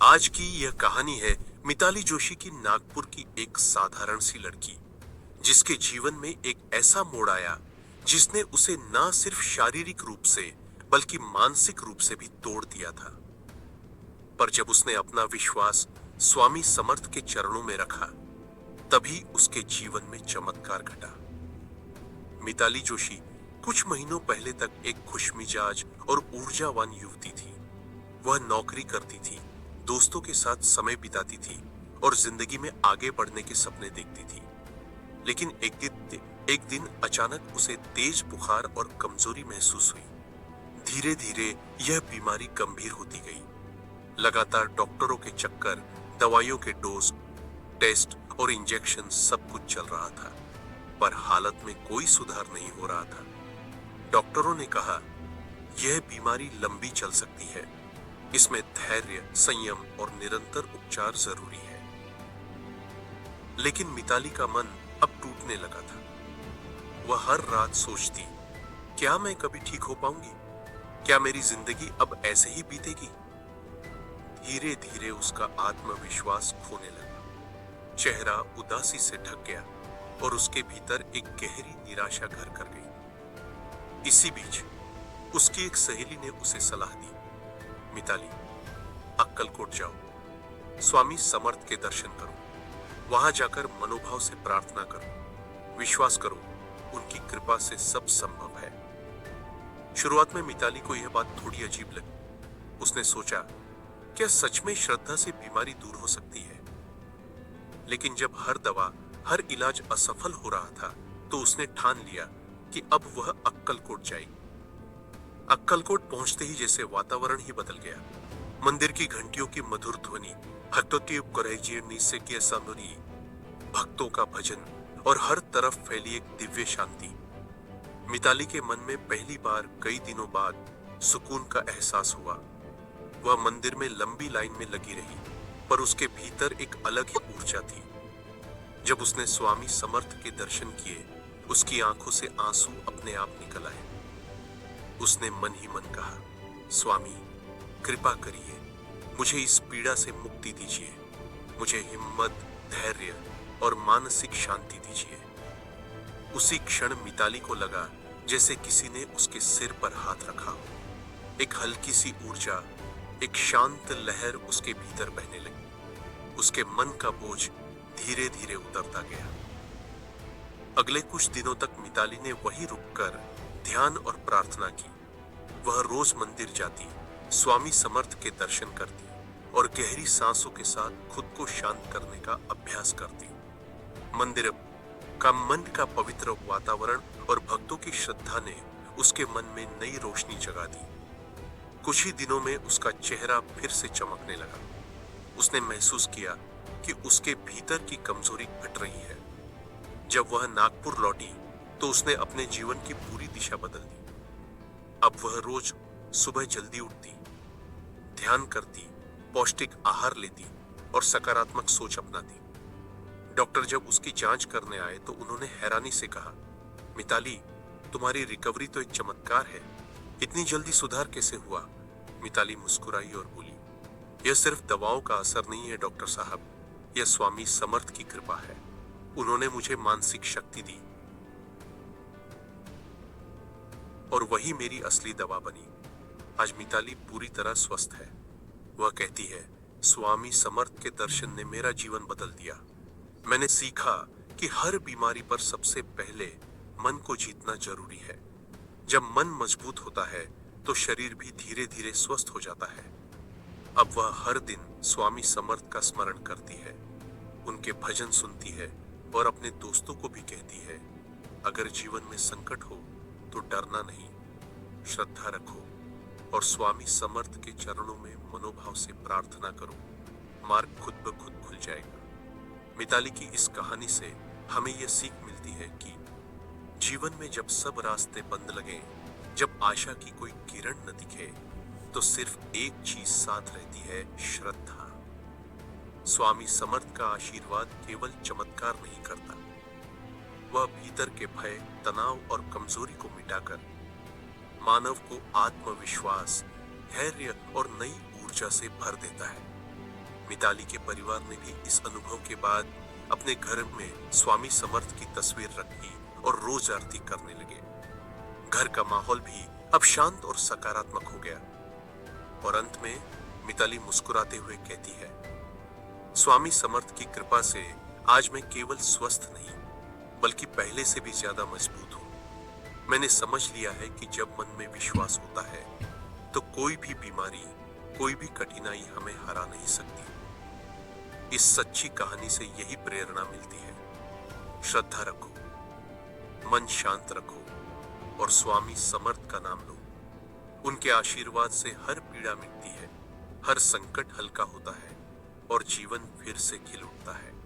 आज की यह कहानी है मिताली जोशी की, नागपुर की एक साधारण सी लड़की जिसके जीवन में एक ऐसा मोड़ आया जिसने उसे न सिर्फ शारीरिक रूप से बल्कि मानसिक रूप से भी तोड़ दिया था। पर जब उसने अपना विश्वास स्वामी समर्थ के चरणों में रखा, तभी उसके जीवन में चमत्कार घटा। मिताली जोशी कुछ महीनों पहले तक एक खुशमिजाज और ऊर्जावान युवती थी। वह नौकरी करती थी, दोस्तों के साथ समय बिताती थी और जिंदगी में आगे बढ़ने के सपने देखती थी। लेकिन एक दिन अचानक उसे तेज बुखार और कमजोरी महसूस हुई। धीरे धीरे यह बीमारी गंभीर होती गई। लगातार डॉक्टरों के चक्कर, दवाइयों के डोज, टेस्ट और इंजेक्शन सब कुछ चल रहा था, पर हालत में कोई सुधार नहीं हो रहा था। डॉक्टरों ने कहा, यह बीमारी लंबी चल सकती है, इसमें धैर्य, संयम और निरंतर उपचार जरूरी है। लेकिन मिताली का मन अब टूटने लगा था। वह हर रात सोचती, क्या मैं कभी ठीक हो पाऊंगी? क्या मेरी जिंदगी अब ऐसे ही बीतेगी? धीरे धीरे उसका आत्मविश्वास खोने लगा। चेहरा उदासी से ढक गया और उसके भीतर एक गहरी निराशा घर कर गई। इसी बीच उसकी एक सहेली ने उसे सलाह दी, मिताली, अक्कलकोट जाओ, स्वामी समर्थ के दर्शन करो, वहां जाकर मनोभाव से प्रार्थना करो, विश्वास करो, उनकी कृपा से सब संभव है। शुरुआत में मिताली को यह बात थोड़ी अजीब लगी। उसने सोचा, क्या सच में श्रद्धा से बीमारी दूर हो सकती है? लेकिन जब हर दवा, हर इलाज असफल हो रहा था, तो उसने ठान लिया कि अब वह अक्कलकोट जाएगी। अक्कलकोट पहुंचते ही जैसे वातावरण ही बदल गया। मंदिर की घंटियों की मधुर ध्वनि, भक्तों का भजन और हर तरफ फैली एक दिव्य शांति। मिताली के मन में पहली बार कई दिनों बाद सुकून का एहसास हुआ। वह मंदिर में लंबी लाइन में लगी रही, पर उसके भीतर एक अलग ही ऊर्जा थी। जब उसने स्वामी समर्थ के दर्शन किए, उसकी आंखों से आंसू अपने आप निकल आए। उसने मन ही मन कहा, स्वामी, कृपा करिए, मुझे इस पीड़ा से मुक्ति दीजिए, मुझे हिम्मत, धैर्य और मानसिक शांति दीजिए। उसी क्षण मिताली को लगा जैसे किसी ने उसके सिर पर हाथ रखा हो। एक हल्की सी ऊर्जा, एक शांत लहर उसके भीतर बहने लगी। उसके मन का बोझ धीरे धीरे उतरता गया। अगले कुछ दिनों तक मिताली ने वहीं रुककर ध्यान और प्रार्थना की। वह रोज मंदिर जाती, स्वामी समर्थ के दर्शन करती और गहरी सांसों के साथ खुद को शांत करने का अभ्यास करती। मंदिर का मन का पवित्र वातावरण और भक्तों की श्रद्धा ने उसके मन में नई रोशनी जगा दी। कुछ ही दिनों में उसका चेहरा फिर से चमकने लगा। उसने महसूस किया कि उसके भीतर की कमजोरी घट रही है। जब वह नागपुर लौटी, तो उसने अपने जीवन की पूरी दिशा बदल दी। अब वह रोज सुबह जल्दी उठती, ध्यान करती, पौष्टिक आहार लेती और सकारात्मक सोच अपनाती। डॉक्टर जब उसकी जांच करने आए तो उन्होंने हैरानी से कहा, मिताली, तुम्हारी रिकवरी तो एक चमत्कार है, इतनी जल्दी सुधार कैसे हुआ? मिताली मुस्कुराई और बोली, यह सिर्फ दवाओं का असर नहीं है डॉक्टर साहब, यह स्वामी समर्थ की कृपा है। उन्होंने मुझे मानसिक शक्ति दी और वही मेरी असली दवा बनी। आज मिताली पूरी तरह स्वस्थ है। वह कहती है, स्वामी समर्थ के दर्शन ने मेरा जीवन बदल दिया। मैंने सीखा कि हर बीमारी पर सबसे पहले मन को जीतना जरूरी है। जब मन मजबूत होता है तो शरीर भी धीरे धीरे स्वस्थ हो जाता है। अब वह हर दिन स्वामी समर्थ का स्मरण करती है, उनके भजन सुनती है और अपने दोस्तों को भी कहती है, अगर जीवन में संकट हो तो डरना नहीं, श्रद्धा रखो और स्वामी समर्थ के चरणों में मनोभाव से प्रार्थना करो, मार्ग खुद ब खुद खुल जाएगा। मिताली की इस कहानी से हमें यह सीख मिलती है कि जीवन में जब सब रास्ते बंद लगे, जब आशा की कोई किरण न दिखे, तो सिर्फ एक चीज साथ रहती है, श्रद्धा। स्वामी समर्थ का आशीर्वाद केवल चमत्कार नहीं करता, वह भीतर के भय, तनाव और कमजोरी को मिटाकर मानव को आत्मविश्वास, धैर्य और नई ऊर्जा से भर देता है। मिताली के परिवार ने भी इस अनुभव के बाद अपने घर में स्वामी समर्थ की तस्वीर रखी और रोज आरती करने लगे। घर का माहौल भी अब शांत और सकारात्मक हो गया। और अंत में मिताली मुस्कुराते हुए कहती है, स्वामी समर्थ की कृपा से आज मैं केवल स्वस्थ नहीं बल्कि पहले से भी ज्यादा मजबूत हूं। मैंने समझ लिया है कि जब मन में विश्वास होता है तो कोई भी बीमारी, कोई भी कठिनाई हमें हरा नहीं सकती। इस सच्ची कहानी से यही प्रेरणा मिलती है, श्रद्धा रखो, मन शांत रखो और स्वामी समर्थ का नाम लो। उनके आशीर्वाद से हर पीड़ा मिटती है, हर संकट हल्का होता है और जीवन फिर से खिल उठता है।